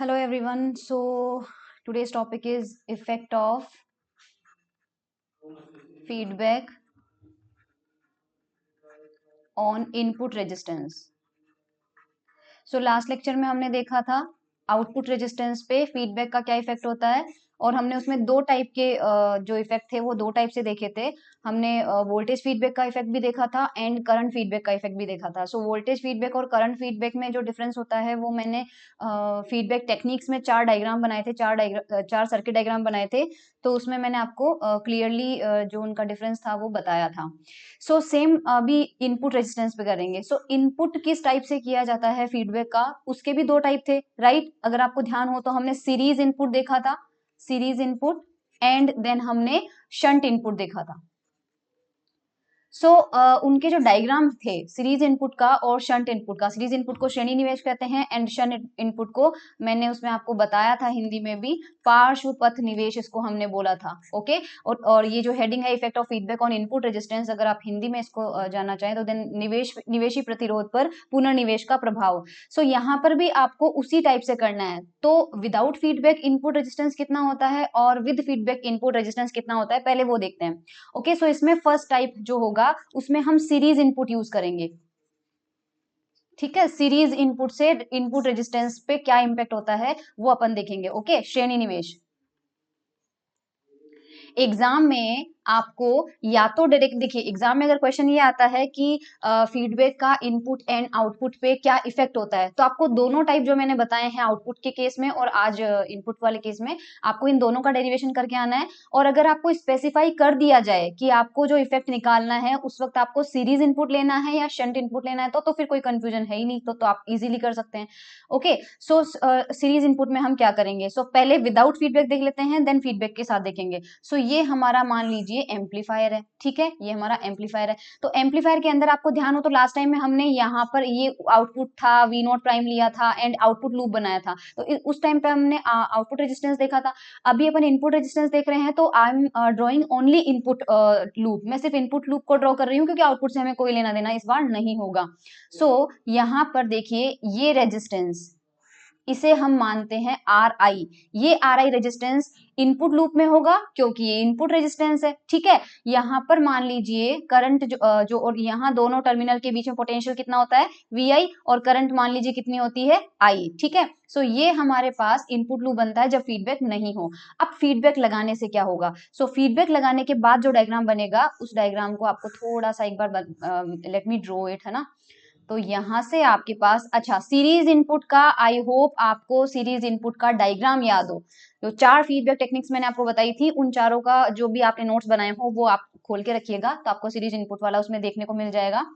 Hello everyone. So today's topic is effect of feedback on input resistance. So last lecture में हमने देखा था output resistance पे feedback का क्या इफेक्ट होता है और हमने उसमें दो टाइप के जो इफेक्ट थे वो दो टाइप से देखे थे। हमने वोल्टेज फीडबैक का इफेक्ट भी देखा था एंड करंट फीडबैक का इफेक्ट भी देखा था। सो वोल्टेज फीडबैक और करंट फीडबैक में जो डिफरेंस होता है वो मैंने फीडबैक टेक्निक्स में चार डायग्राम बनाए थे, चार सर्किट डायग्राम बनाए थे। तो उसमें मैंने आपको क्लियरली जो उनका डिफरेंस था वो बताया था। सो सेम अभी इनपुट रेजिस्टेंस पे करेंगे। सो इनपुट किस टाइप से किया जाता है फीडबैक का, उसके भी दो टाइप थे, राइट? अगर आपको ध्यान हो तो हमने सीरीज इनपुट देखा था, सीरीज इनपुट, एंड देन हमने शंट इनपुट देखा था। सो उनके जो डायग्राम थे सीरीज इनपुट का और शंट इनपुट का, सीरीज इनपुट को श्रेणी निवेश कहते हैं एंड शंट इनपुट को मैंने उसमें आपको बताया था हिंदी में भी पार्श्व पथ निवेश, इसको हमने बोला था। ओके, और ये जो हेडिंग है effect of feedback on input resistance, अगर आप हिंदी में इसको जानना चाहें तो देन निवेशी प्रतिरोध पर पुनर्निवेश का प्रभाव। सो यहाँ पर भी आपको उसी टाइप से करना है। तो विदाउट फीडबैक इनपुट रेजिस्टेंस कितना होता है और विद फीडबैक इनपुट रेजिस्टेंस कितना होता है, पहले वो देखते हैं। ओके, सो इसमें फर्स्ट टाइप जो होगा उसमें हम सीरीज इनपुट यूज करेंगे। ठीक है, सीरीज इनपुट से इनपुट रेजिस्टेंस पे क्या इंपैक्ट होता है वो अपन देखेंगे। ओके, श्रेणी निवेश। एग्जाम में आपको या तो डायरेक्ट, देखिए एग्जाम में अगर क्वेश्चन ये आता है कि फीडबैक का इनपुट एंड आउटपुट पे क्या इफेक्ट होता है, तो आपको दोनों टाइप जो मैंने बताए हैं आउटपुट के केस में और आज इनपुट वाले केस में, आपको इन दोनों का डेरिवेशन करके आना है। और अगर आपको स्पेसिफाई कर दिया जाए कि आपको जो इफेक्ट निकालना है उस वक्त आपको सीरीज इनपुट लेना है या शंट इनपुट लेना है, तो फिर कोई कंफ्यूजन है ही नहीं, तो आप इजीली कर सकते हैं। ओके, सो सीरीज इनपुट में हम क्या करेंगे, सो पहले विदाउट फीडबैक देख लेते हैं, देन फीडबैक के साथ देखेंगे। सो ये हमारा मान लीजिए एम्पलीफायर है, ठीक है, ये हमारा एम्पलीफायर है। तो एम्पलीफायर के अंदर आपको ध्यान हो तो लास्ट टाइम में हमने यहाँ पर ये आउटपुट था वी नॉट प्राइम लिया था एंड आउटपुट लूप बनाया था, तो उस टाइम पे हमने आउटपुट रेजिस्टेंस देखा था। अभी अपन इनपुट रेजिस्टेंस देख रहे हैं, तो I am drawing only input loop, मैं सिर्फ इनपुट लूप को ड्रॉ कर रही हूँ क्योंकि आउटपुट से हमें कोई लेना देना इस बार नहीं होगा। सो यहाँ पर देखिए ये रेजिस्टेंस, इसे हम मानते हैं आर आई। ये are I resistance input loop में होगा क्योंकि ये इनपुट रेजिस्टेंस है, ठीक है। यहाँ पर मान लीजिए करंट जो और यहाँ दोनों टर्मिनल के बीच में पोटेंशियल कितना होता है वी आई, और करंट मान लीजिए कितनी होती है आई, ठीक है। सो ये हमारे पास इनपुट लूप बनता है जब फीडबैक नहीं हो। अब फीडबैक लगाने से क्या होगा, सो फीडबैक लगाने के बाद जो डायग्राम बनेगा उस डायग्राम को आपको थोड़ा सा एक बार लेट मी ड्रॉ इट, है ना। तो यहां से आपके पास, अच्छा सीरीज इनपुट का, आई होप आपको सीरीज इनपुट का डायग्राम याद हो। जो चार फीडबैक टेक्निक्स मैंने आपको बताई थी उन चारों का जो भी आपने नोट्स बनाए हो वो आप खोल के रखिएगा, तो आपको सीरीज इनपुट वाला उसमें देखने को मिल जाएगा।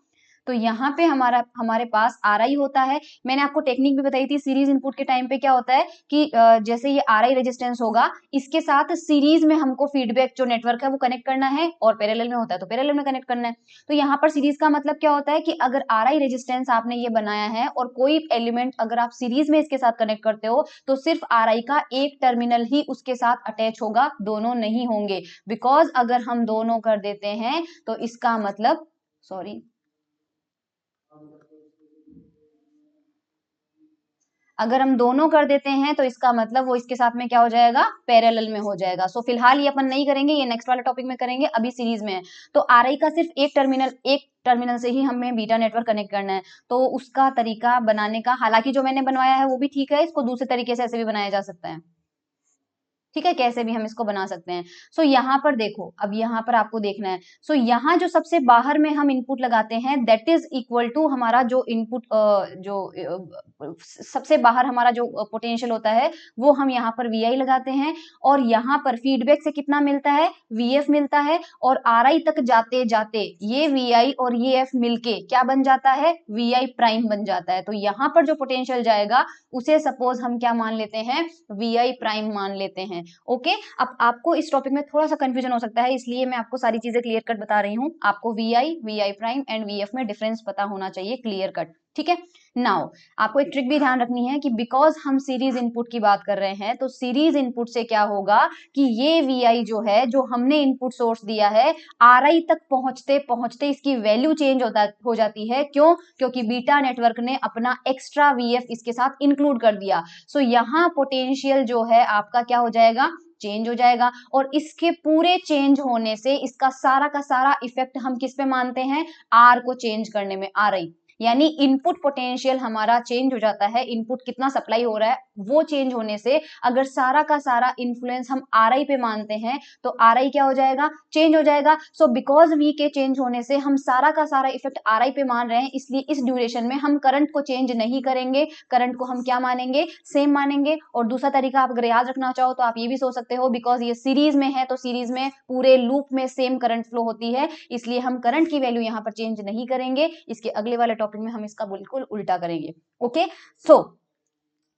तो यहाँ पे हमारे पास आर आई होता है। मैंने आपको टेक्निक भी बताई थी सीरीज इनपुट के टाइम पे क्या होता है कि जैसे ये आर आई रेजिस्टेंस होगा, इसके साथ सीरीज में हमको फीडबैक जो नेटवर्क है वो कनेक्ट करना है, और पैरेलल में होता है तो पैरेलल में कनेक्ट करना है। तो यहाँ पर सीरीज का मतलब क्या होता है कि अगर आर आई रेजिस्टेंस आपने ये बनाया है और कोई एलिमेंट अगर आप सीरीज में इसके साथ कनेक्ट करते हो तो सिर्फ आर आई का एक टर्मिनल ही उसके साथ अटैच होगा, दोनों नहीं होंगे। बिकॉज अगर हम दोनों कर देते हैं तो इसका मतलब, सॉरी, अगर हम दोनों कर देते हैं तो इसका मतलब वो इसके साथ में क्या हो जाएगा, पैरेलल में हो जाएगा। सो फिलहाल ये अपन नहीं करेंगे, ये नेक्स्ट वाले टॉपिक में करेंगे, अभी सीरीज में है। तो आर आई का सिर्फ एक टर्मिनल से ही हमें बीटा नेटवर्क कनेक्ट करना है। तो उसका तरीका बनाने का, हालांकि जो मैंने बनवाया है वो भी ठीक है, इसको दूसरे तरीके से ऐसे भी बनाया जा सकता है, ठीक है, कैसे भी हम इसको बना सकते हैं। सो यहाँ पर देखो, अब यहाँ पर आपको देखना है। सो यहाँ जो सबसे बाहर में हम इनपुट लगाते हैं दैट इज इक्वल टू हमारा जो इनपुट सबसे बाहर हमारा जो पोटेंशियल होता है वो हम यहाँ पर वी आई लगाते हैं, और यहाँ पर फीडबैक से कितना मिलता है, वी एफ मिलता है, और आर आई तक जाते जाते ये वी आई और ये एफ मिलके क्या बन जाता है, वी आई प्राइम बन जाता है। तो यहाँ पर जो पोटेंशियल जाएगा उसे सपोज हम क्या मान लेते हैं, वी आई प्राइम मान लेते हैं। ओके, अब आपको इस टॉपिक में थोड़ा सा कंफ्यूजन हो सकता है, इसलिए मैं आपको सारी चीजें क्लियर कट बता रही हूँ। आपको V I prime and V F में डिफरेंस पता होना चाहिए क्लियर कट, ठीक है। नाउ आपको एक ट्रिक भी ध्यान रखनी है कि बिकॉज हम सीरीज इनपुट की बात कर रहे हैं, तो सीरीज इनपुट से क्या होगा कि ये वी जो है, जो हमने इनपुट सोर्स दिया है, आर तक पहुंचते पहुंचते इसकी वैल्यू चेंज हो जाती है। क्यों? क्योंकि बीटा नेटवर्क ने अपना एक्स्ट्रा वीएफ इसके साथ इंक्लूड कर दिया। सो यहाँ पोटेंशियल जो है आपका क्या हो जाएगा, चेंज हो जाएगा। और इसके पूरे चेंज होने से इसका सारा का सारा इफेक्ट हम किस पे मानते हैं, आर को चेंज करने में, आर आई, यानी इनपुट पोटेंशियल हमारा चेंज हो जाता है। इनपुट कितना सप्लाई हो रहा है वो चेंज होने से अगर सारा का सारा इन्फ्लुएंस हम आर आई पे मानते हैं तो आर आई क्या हो जाएगा, चेंज हो जाएगा। सो बिकॉज वी के चेंज होने से हम सारा का सारा इफेक्ट आर आई पे मान रहे हैं, इसलिए इस ड्यूरेशन में हम करंट को चेंज नहीं करेंगे, करंट को हम क्या मानेंगे, सेम मानेंगे। और दूसरा तरीका आप अगर याद रखना चाहो तो आप ये भी सोच सकते हो, बिकॉज ये सीरीज में है तो सीरीज में पूरे लूप में सेम करंट फ्लो होती है, इसलिए हम करंट की वैल्यू यहाँ पर चेंज नहीं करेंगे। इसके अगले वाले टॉपिक में हम इसका बिल्कुल उल्टा करेंगे। ओके, सो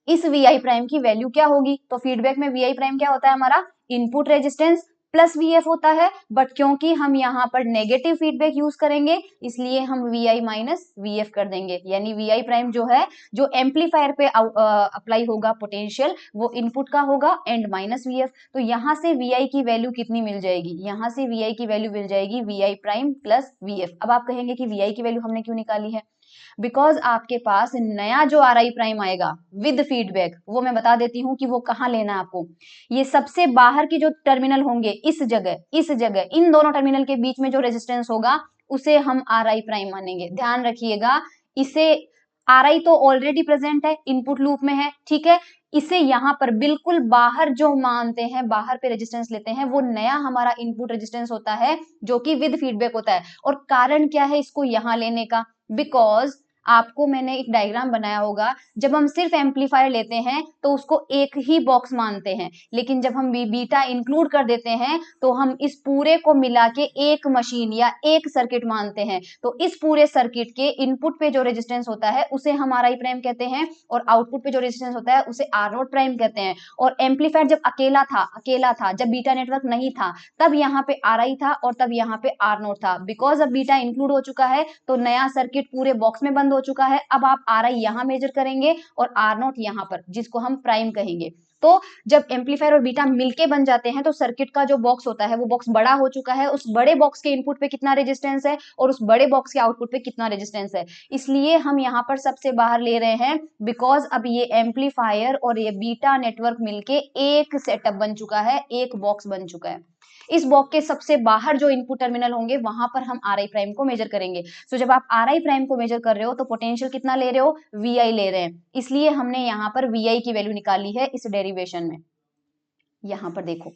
इस वी आई प्राइम की वैल्यू क्या होगी, तो फीडबैक में वी आई प्राइम क्या होता है हमारा, इनपुट रेजिस्टेंस प्लस वीएफ होता है। बट क्योंकि हम यहाँ पर नेगेटिव फीडबैक यूज करेंगे इसलिए हम वी आई माइनस वीएफ कर देंगे, यानी वी आई प्राइम जो है, जो एम्पलीफायर पे अप्लाई होगा पोटेंशियल, वो इनपुट का होगा एंड माइनस वीएफ। तो यहाँ से वी आई की वैल्यू कितनी मिल जाएगी, यहाँ से वी आई की वैल्यू मिल जाएगी V I prime plus VF. अब आप कहेंगे कि वी आई की वैल्यू हमने क्यों निकाली है, बिकॉज आपके पास नया जो आर आई प्राइम आएगा विद फीडबैक, वो मैं बता देती हूँ कि वो कहाँ लेना है आपको। ये सबसे बाहर की जो टर्मिनल होंगे, इस जगह इन दोनों टर्मिनल के बीच में जो रेजिस्टेंस होगा उसे हम आर आई प्राइम मानेंगे। ध्यान रखिएगा, इसे आर आई तो ऑलरेडी प्रेजेंट है, इनपुट लूप में है, ठीक है। इसे यहाँ पर बिल्कुल बाहर जो मानते हैं, बाहर पे रेजिस्टेंस लेते हैं, वो नया हमारा इनपुट रेजिस्टेंस होता है जो कि विद फीडबैक होता है। और कारण क्या है इसको यहाँ लेने का, बिकॉज आपको मैंने एक डायग्राम बनाया होगा, जब हम सिर्फ एम्पलीफायर लेते हैं तो उसको एक ही बॉक्स मानते हैं, लेकिन जब हम बीटा इंक्लूड कर देते हैं तो हम इस पूरे को मिला के एक मशीन या एक सर्किट मानते हैं। तो इस पूरे सर्किट के इनपुट पे जो रेजिस्टेंस होता है उसे हम आर आई प्राइम कहते हैं, और आउटपुट पे जो रेजिस्टेंस होता है उसे आर नोट प्राइम कहते हैं। और एम्पलीफायर जब अकेला था, जब बीटा नेटवर्क नहीं था, तब यहाँ पे आर आई था और तब यहाँ पे आर नोट था। बिकॉज अब बीटा इंक्लूड हो चुका है तो नया सर्किट पूरे बॉक्स में बंद हो चुका है। अब आप आर आई यहां मेजर करेंगे और आर नोट यहां पर, जिसको हम प्राइम कहेंगे। तो जब एम्पलीफायर और बीटा मिलके बन जाते हैं तो सर्किट का जो बॉक्स होता है वो बॉक्स बड़ा हो चुका है, उस बड़े बॉक्स के इनपुट पे कितना रेजिस्टेंस है और उस बड़े बॉक्स के आउटपुट पे कितना रेजिस्टेंस है, इसलिए हम यहाँ पर सबसे बाहर ले रहे हैं। बिकॉज अब ये एम्पलीफायर और ये बीटा नेटवर्क मिलके एक सेटअप बन चुका है, एक बॉक्स बन चुका है। इस बॉक्स के सबसे बाहर जो इनपुट टर्मिनल होंगे वहां पर हम आर आई प्राइम को मेजर करेंगे। सो जब आप आर आई प्राइम को मेजर कर रहे हो तो पोटेंशियल कितना ले रहे हो, वी आई ले रहे हैं, इसलिए हमने यहाँ पर वी आई की वैल्यू निकाली है इस डेरिवेशन में। यहाँ पर देखो,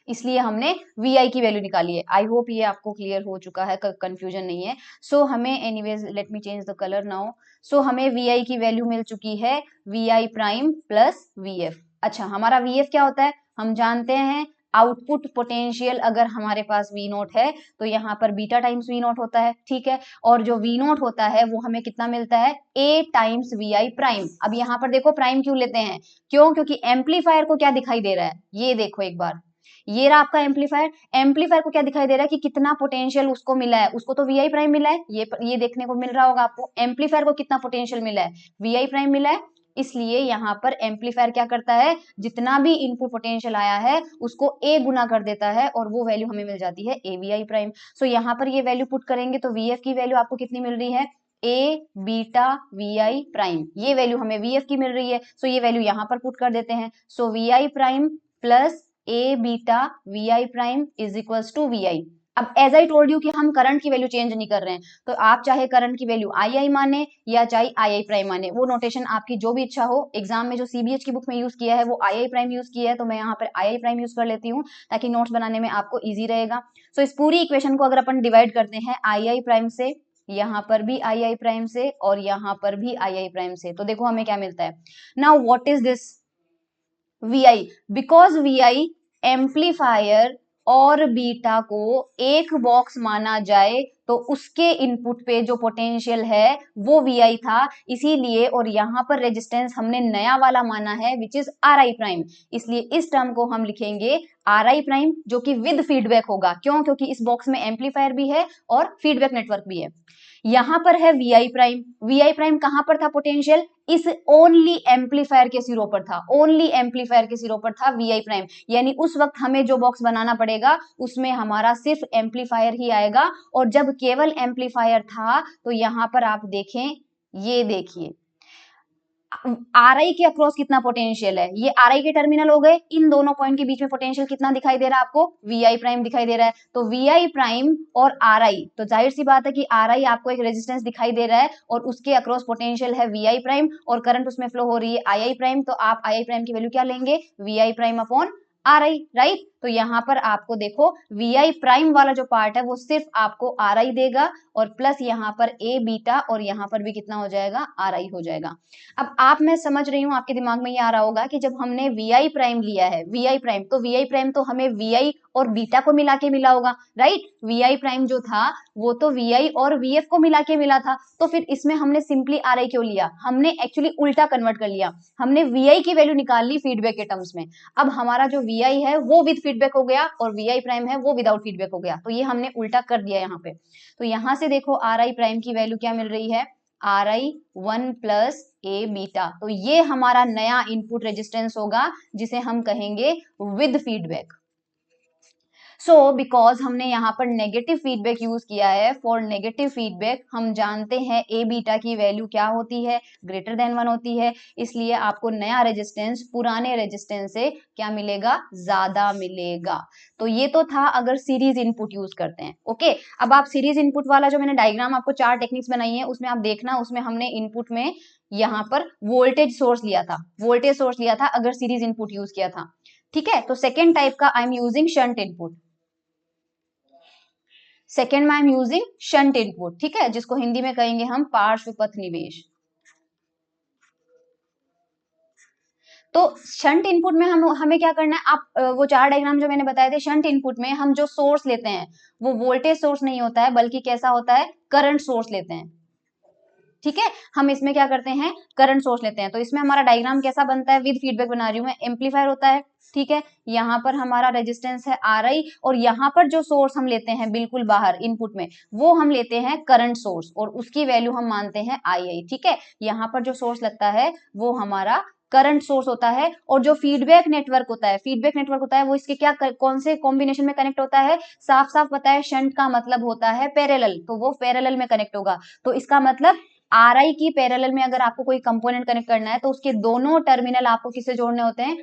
इसलिए हमने वी आई की वैल्यू निकाली है। आई होप ये आपको क्लियर हो चुका है, कंफ्यूजन नहीं है। सो हमें anyways let me change the colour now. So हमें वी आई की वैल्यू मिल चुकी है V I prime plus V F. अच्छा, हमारा वी एफ क्या होता है, हम जानते हैं आउटपुट पोटेंशियल अगर हमारे पास वी नोट है तो यहाँ पर बीटा टाइम्स वी नोट होता है, ठीक है। और जो वी नोट होता है वो हमें कितना मिलता है, ए टाइम्स वी आई प्राइम। अब यहाँ पर देखो प्राइम क्यों लेते हैं, क्यों, क्योंकि एम्पलीफायर को क्या दिखाई दे रहा है, ये देखो एक बार, ये रहा आपका एम्पलीफायर। एम्पलीफायर को क्या दिखाई दे रहा है कि कितना पोटेंशियल उसको मिला है, उसको तो वी आई प्राइम मिला है, ये देखने को मिल रहा होगा आपको। एम्पलीफायर को कितना पोटेंशियल मिला है, वी आई प्राइम मिला है, इसलिए यहाँ पर एम्पलीफायर क्या करता है, जितना भी इनपुट पोटेंशियल आया है उसको ए गुना कर देता है और वो वैल्यू हमें मिल जाती है ए वी आई प्राइम। सो यहाँ पर ये वैल्यू पुट करेंगे तो वी एफ की वैल्यू आपको कितनी मिल रही है, ए बीटा वी आई प्राइम, ये वैल्यू हमें वी एफ की मिल रही है। सो ये वैल्यू यहाँ पर पुट कर देते हैं। So V I prime plus A beta V I prime is equals to V I. अब एज आई टोल्ड यू कि हम करंट की वैल्यू चेंज नहीं कर रहे हैं, तो आप चाहे करंट की वैल्यू आई आई माने या चाहे आई आई प्राइम माने, वो नोटेशन आपकी जो भी इच्छा हो। एग्जाम में जो सीबीएच की बुक में यूज किया है वो आई आई प्राइम यूज किया है, तो मैं यहाँ पर आई आई प्राइम यूज कर लेती हूँ ताकि नोट्स बनाने में आपको ईजी रहेगा। सो इस पूरी इक्वेशन को अगर अपन डिवाइड करते हैं आई आई प्राइम से, यहाँ पर भी आई आई प्राइम से और यहाँ पर भी आई आई प्राइम से, तो देखो हमें क्या मिलता है। Now what is this, V I, because V I amplifier और बीटा को एक बॉक्स माना जाए तो उसके इनपुट पे जो पोटेंशियल है वो वी आई था, इसीलिए, और यहाँ पर रेजिस्टेंस हमने नया वाला माना है which is are I prime, इसलिए इस टर्म को हम लिखेंगे आर आई प्राइम जो कि विद फीडबैक होगा। क्यों, क्योंकि इस बॉक्स में एम्पलीफायर भी है और फीडबैक नेटवर्क भी है। यहां पर है वी आई प्राइम कहां पर था पोटेंशियल, इस ओनली एम्पलीफायर के सिरों पर था, ओनली एम्पलीफायर के सिरों पर था वी आई प्राइम, यानी उस वक्त हमें जो बॉक्स बनाना पड़ेगा उसमें हमारा सिर्फ एम्पलीफायर ही आएगा। और जब केवल एम्पलीफायर था तो यहां पर आप देखें, ये देखिए आर आई के अक्रॉस कितना पोटेंशियल है, ये आर आई के टर्मिनल हो गए, इन दोनों पॉइंट के बीच में पोटेंशियल कितना दिखाई दे रहा है आपको, वी आई प्राइम दिखाई दे रहा है। तो वी आई प्राइम और आर आई, तो जाहिर सी बात है कि आर आई आपको एक रेजिस्टेंस दिखाई दे रहा है और उसके अक्रॉस पोटेंशियल है वी आई प्राइम और करंट उसमें फ्लो हो रही है आई आई प्राइम, तो आप आई आई प्राइम की वैल्यू क्या लेंगे, V I prime upon R I, right. तो यहां पर आपको देखो वी आई प्राइम वाला जो पार्ट है वो सिर्फ आपको आर आई देगा और प्लस यहाँ पर ए बीटा और यहाँ पर भी कितना हो जाएगा, आर आई हो जाएगा। अब आप, मैं समझ रही हूँ आपके दिमाग में ये आ रहा होगा कि जब हमने वी आई प्राइम लिया है, वी आई प्राइम, तो वी आई प्राइम तो हमें वी आई और बीटा को मिला के मिला होगा, राइट। वी आई प्राइम जो था वो तो वी आई और वी एफ को मिला के मिला था, तो फिर इसमें हमने सिंपली आर आई क्यों लिया, हमने एक्चुअली उल्टा कन्वर्ट कर लिया, हमने वी आई की वैल्यू निकाल ली फीडबैक के टर्म्स में। अब हमारा जो वी आई है वो विद फीडबैक हो गया और वी आई प्राइम है वो विदाउट फीडबैक हो गया, तो ये हमने उल्टा कर दिया यहाँ पे। तो यहाँ से देखो आर आई प्राइम की वैल्यू क्या मिल रही है, are I 1 plus A beta, तो ये हमारा नया इनपुट रेजिस्टेंस होगा जिसे हम कहेंगे विद फीडबैक। सो बिकॉज हमने यहाँ पर नेगेटिव फीडबैक यूज किया है, फॉर नेगेटिव फीडबैक हम जानते हैं ए बीटा की वैल्यू क्या होती है, ग्रेटर देन 1 होती है, इसलिए आपको नया रेजिस्टेंस पुराने रेजिस्टेंस से क्या मिलेगा, ज्यादा मिलेगा। तो ये तो था अगर सीरीज इनपुट यूज करते हैं, ओके। अब आप सीरीज इनपुट वाला जो मैंने डायग्राम आपको 4 टेक्निक्स बनाई है उसमें आप देखना, उसमें हमने इनपुट में यहाँ पर वोल्टेज सोर्स लिया था, वोल्टेज सोर्स लिया था अगर सीरीज इनपुट यूज किया था, ठीक है। तो सेकेंड टाइप का I am using shunt input, second में I am using shunt input, ठीक है, जिसको हिंदी में कहेंगे हम पार्श्व पथ निवेश। तो शंट इनपुट में हमें क्या करना है, आप वो 4 डायग्राम जो मैंने बताए थे, शंट इनपुट में हम जो सोर्स लेते हैं वो वोल्टेज सोर्स नहीं होता है बल्कि कैसा होता है, करंट सोर्स लेते हैं, ठीक है। हम इसमें क्या करते हैं, करंट सोर्स लेते हैं। तो इसमें हमारा डायग्राम कैसा बनता है, विद फीडबैक बना रही हूं मैं, एम्पलीफायर होता है, ठीक है। यहाँ पर हमारा रेजिस्टेंस है आर आई और यहाँ पर जो सोर्स हम लेते हैं बिल्कुल बाहर इनपुट में वो हम लेते हैं करंट सोर्स और उसकी वैल्यू हम मानते हैं आई आई, ठीक है। यहाँ पर जो सोर्स लगता है वो हमारा करंट सोर्स होता है और जो फीडबैक नेटवर्क होता है, फीडबैक नेटवर्क होता है वो इसके क्या कौन से कॉम्बिनेशन में कनेक्ट होता है, साफ साफ पता है, शंट का मतलब होता है पैरेलल, तो वो पैरेलल में कनेक्ट होगा। तो इसका मतलब आर आई की पैरेलल में अगर आपको कोई कंपोनेंट कनेक्ट करना है तो उसके दोनों टर्मिनल आपको किससे जोड़ने होते हैं,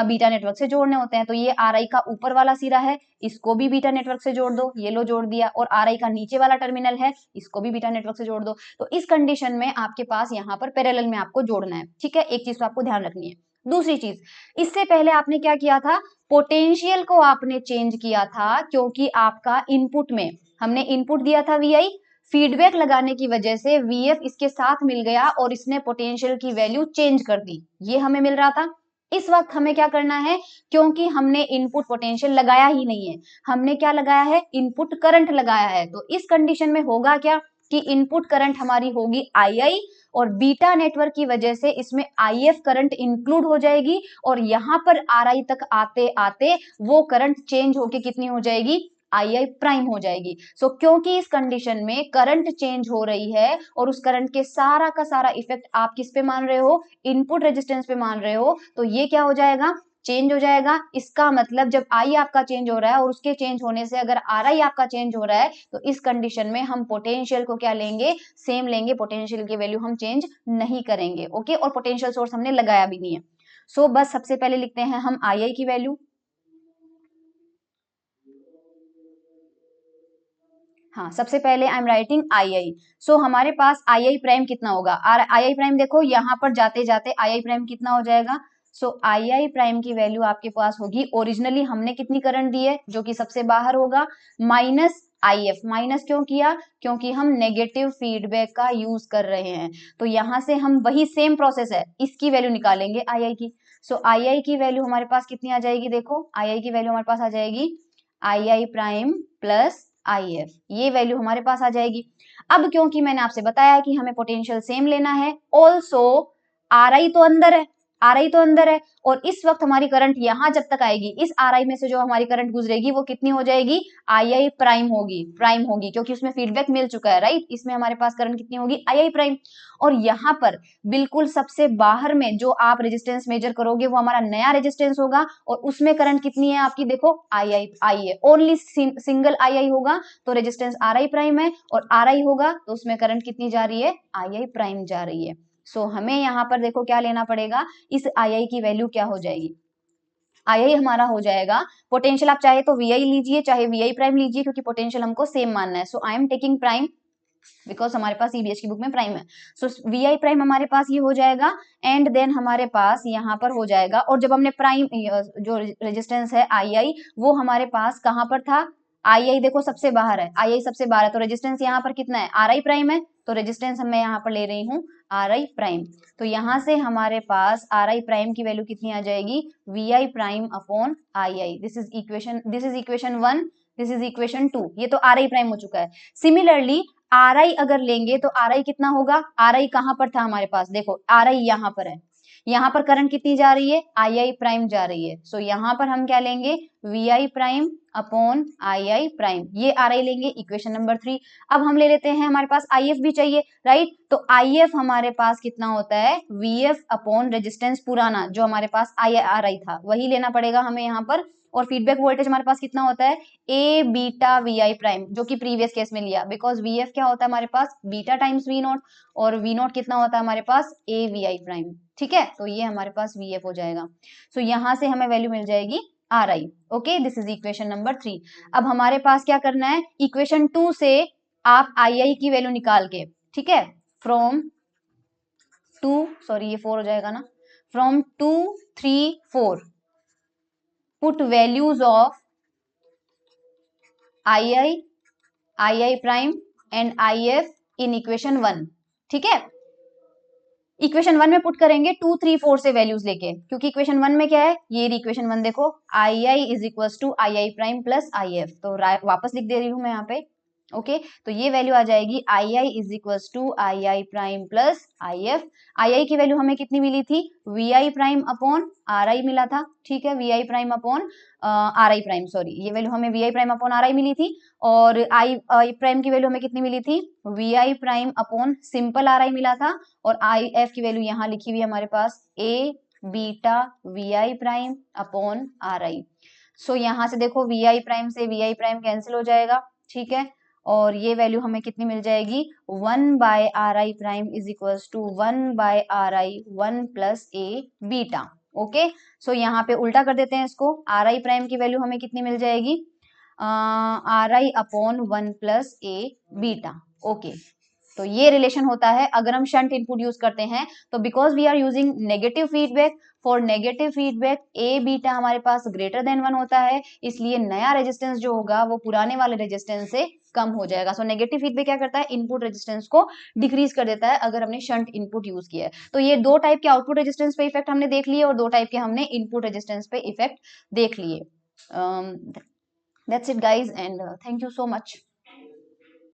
बीटा नेटवर्क से जोड़ने होते हैं। तो ये आर आई का ऊपर वाला सिरा है, इसको भी बीटा नेटवर्क से जोड़ दो, ये लो जोड़ दिया, और आर आई का नीचे वाला टर्मिनल है, इसको भी बीटा नेटवर्क से जोड़ दो। तो इस कंडीशन में आपके पास यहाँ पर पैरेलल में आपको जोड़ना है, ठीक है। एक चीज तो आपको ध्यान रखनी है। दूसरी चीज, इससे पहले आपने क्या किया था, पोटेंशियल को आपने चेंज किया था, क्योंकि आपका इनपुट में हमने इनपुट दिया था वी आई, फीडबैक लगाने की वजह से वीएफ इसके साथ मिल गया और इसने पोटेंशियल की वैल्यू चेंज कर दी, ये हमें मिल रहा था। इस वक्त हमें क्या करना है, क्योंकि हमने इनपुट पोटेंशियल लगाया ही नहीं है, हमने क्या लगाया है, इनपुट करंट लगाया है। तो इस कंडीशन में होगा क्या कि इनपुट करंट हमारी होगी आई आई और बीटा नेटवर्क की वजह से इसमें आई एफ करंट इंक्लूड हो जाएगी और यहां पर आर आई तक आते आते वो करंट चेंज होके कितनी हो जाएगी, आई आई प्राइम हो जाएगी। सो क्योंकि इस कंडीशन में करंट चेंज हो रही है और उस करंट के सारा का सारा इफेक्ट आप किस पे मान रहे हो, इनपुट रेजिस्टेंस पे मान रहे हो, तो ये क्या हो जाएगा, चेंज हो जाएगा। इसका मतलब जब आई आपका चेंज हो रहा है और उसके चेंज होने से अगर आर आई आपका चेंज हो रहा है तो इस कंडीशन में हम पोटेंशियल को क्या लेंगे, सेम लेंगे, पोटेंशियल की वैल्यू हम चेंज नहीं करेंगे, ओके। और पोटेंशियल सोर्स हमने लगाया भी नहीं है। सो बस सबसे पहले लिखते हैं हम आई आई की वैल्यू, हाँ सबसे पहले आई एम राइटिंग आई आई। सो हमारे पास आई आई प्राइम कितना होगा, आई आई प्राइम देखो यहाँ पर जाते जाते आई आई प्राइम कितना हो जाएगा। सो आई आई प्राइम की वैल्यू आपके पास होगी, ओरिजिनली हमने कितनी करंट दी है जो कि सबसे बाहर होगा, माइनस आई एफ। माइनस क्यों किया, क्योंकि हम नेगेटिव फीडबैक का यूज कर रहे हैं। तो यहां से हम वही सेम प्रोसेस है, इसकी वैल्यू निकालेंगे आई आई की। सो आई आई की वैल्यू हमारे पास कितनी आ जाएगी, देखो आई आई की वैल्यू हमारे पास आ जाएगी I I prime plus I F, ये वैल्यू हमारे पास आ जाएगी। अब क्योंकि मैंने आपसे बताया कि हमें पोटेंशियल सेम लेना है, ऑल्सो आर आई तो अंदर है, RI तो अंदर है और इस वक्त हमारी करंट यहां जब तक आएगी, इस RI में से जो हमारी करंट गुजरेगी वो कितनी हो जाएगी, II प्राइम होगी क्योंकि उसमें फीडबैक मिल चुका है, राइट। इसमें हमारे पास करंट कितनी होगी, II प्राइम। और यहाँ पर बिल्कुल सबसे बाहर में जो आप रेजिस्टेंस मेजर करोगे वो हमारा नया रेजिस्टेंस होगा और उसमें करंट कितनी है आपकी, देखो आई है, ओनली सिंगल II होगा तो रेजिस्टेंस RI प्राइम है और RI होगा तो उसमें करंट कितनी जा रही है, II प्राइम जा रही है। सो हमें यहाँ पर देखो क्या लेना पड़ेगा, इस II की वैल्यू क्या हो जाएगी, II हमारा हो जाएगा पोटेंशियल, आप चाहे तो VI लीजिए चाहे VI प्राइम लीजिए क्योंकि पोटेंशियल हमको सेम मानना है। So I am taking prime because हमारे पास CBSE की बुक में प्राइम है। सो VI प्राइम हमारे पास ये हो जाएगा एंड देन हमारे पास यहाँ पर हो जाएगा, और जब हमने प्राइम जो रेजिस्टेंस है II वो हमारे पास कहाँ पर था, II देखो सबसे बाहर है, II सबसे बाहर है तो रेजिस्टेंस यहाँ पर कितना है, RI प्राइम है, तो रेजिस्टेंस मैं यहाँ पर ले रही हूँ RI प्राइम। तो यहाँ से हमारे पास RI प्राइम की वैल्यू कितनी आ जाएगी, VI prime upon II। This is equation 1, this is equation 2, ये तो RI प्राइम हो चुका है। सिमिलरली RI अगर लेंगे तो RI कितना होगा, RI कहां पर था हमारे पास, देखो RI यहां पर है, यहाँ पर करंट कितनी जा रही है, II प्राइम जा रही है। सो यहाँ पर हम क्या लेंगे, VI prime upon II prime, ये RI लेंगे, इक्वेशन नंबर 3। अब हम ले लेते हैं, हमारे पास IF भी चाहिए, राइट। तो IF हमारे पास कितना होता है, VF अपॉन रेजिस्टेंस पुराना जो हमारे पास RI था वही लेना पड़ेगा हमें यहाँ पर। और फीडबैक वोल्टेज हमारे पास कितना होता है, A बीटा VI प्राइम, जो कि प्रीवियस केस में लिया, बिकॉज VF क्या होता है हमारे पास, बीटा टाइम्स V0 और V0 कितना होता है हमारे पास, A VI प्राइम, ठीक है। तो ये हमारे पास VF हो जाएगा। सो यहाँ से हमें वैल्यू मिल जाएगी RI। Okay, this is equation number 3। अब हमारे पास क्या करना है, इक्वेशन 2 से आप II की वैल्यू निकाल के, ठीक है, फ्रॉम 2, सॉरी ये 4 हो जाएगा ना, from 2, 3, 4 put values of II prime and IF in equation 1, ठीक है। इक्वेशन 1 में पुट करेंगे 2, 3, 4 से वैल्यूज लेके, क्योंकि इक्वेशन 1 में क्या है, ये इक्वेशन 1 देखो, II is equal to II prime plus IF, तो वापस लिख दे रही हूं मैं यहाँ पे। ओके, तो ये वैल्यू आ जाएगी II is equal to II prime plus IF। II की वैल्यू हमें कितनी मिली थी, VI प्राइम अपॉन RI मिला था, ठीक है, VI prime upon RI prime, sorry ये वैल्यू हमें VI प्राइम अपॉन RI मिली थी। और I प्राइम की वैल्यू हमें कितनी मिली थी, VI prime upon simple RI मिला था। और IF की वैल्यू यहाँ लिखी हुई है हमारे पास, A beta VI prime upon RI। सो यहाँ से देखो VI प्राइम से VI प्राइम कैंसिल हो जाएगा, ठीक है, और ये वैल्यू हमें कितनी मिल जाएगी, 1 by RI prime is equal to 1 by RI 1 plus A beta. Okay, so यहाँ पे उल्टा कर देते हैं इसको, RI प्राइम की वैल्यू हमें कितनी मिल जाएगी, RI upon 1 plus A beta. Okay, तो ये रिलेशन होता है अगर हम शंट इनपुट यूज करते हैं तो, because we are using negative feedback, for negative feedback A beta हमारे पास ग्रेटर देन 1 होता है, इसलिए नया रेजिस्टेंस जो होगा वो पुराने वाले रेजिस्टेंस से कम हो जाएगा। सो नेगेटिव फीडबैक क्या करता है, इनपुट रेजिस्टेंस को डिक्रीज कर देता है अगर हमने शंट इनपुट यूज किया है। तो ये 2 टाइप के आउटपुट रेजिस्टेंस पे इफेक्ट हमने देख लिए और 2 टाइप के हमने इनपुट रेजिस्टेंस पे इफेक्ट देख लिए। That's it guys and thank you so much.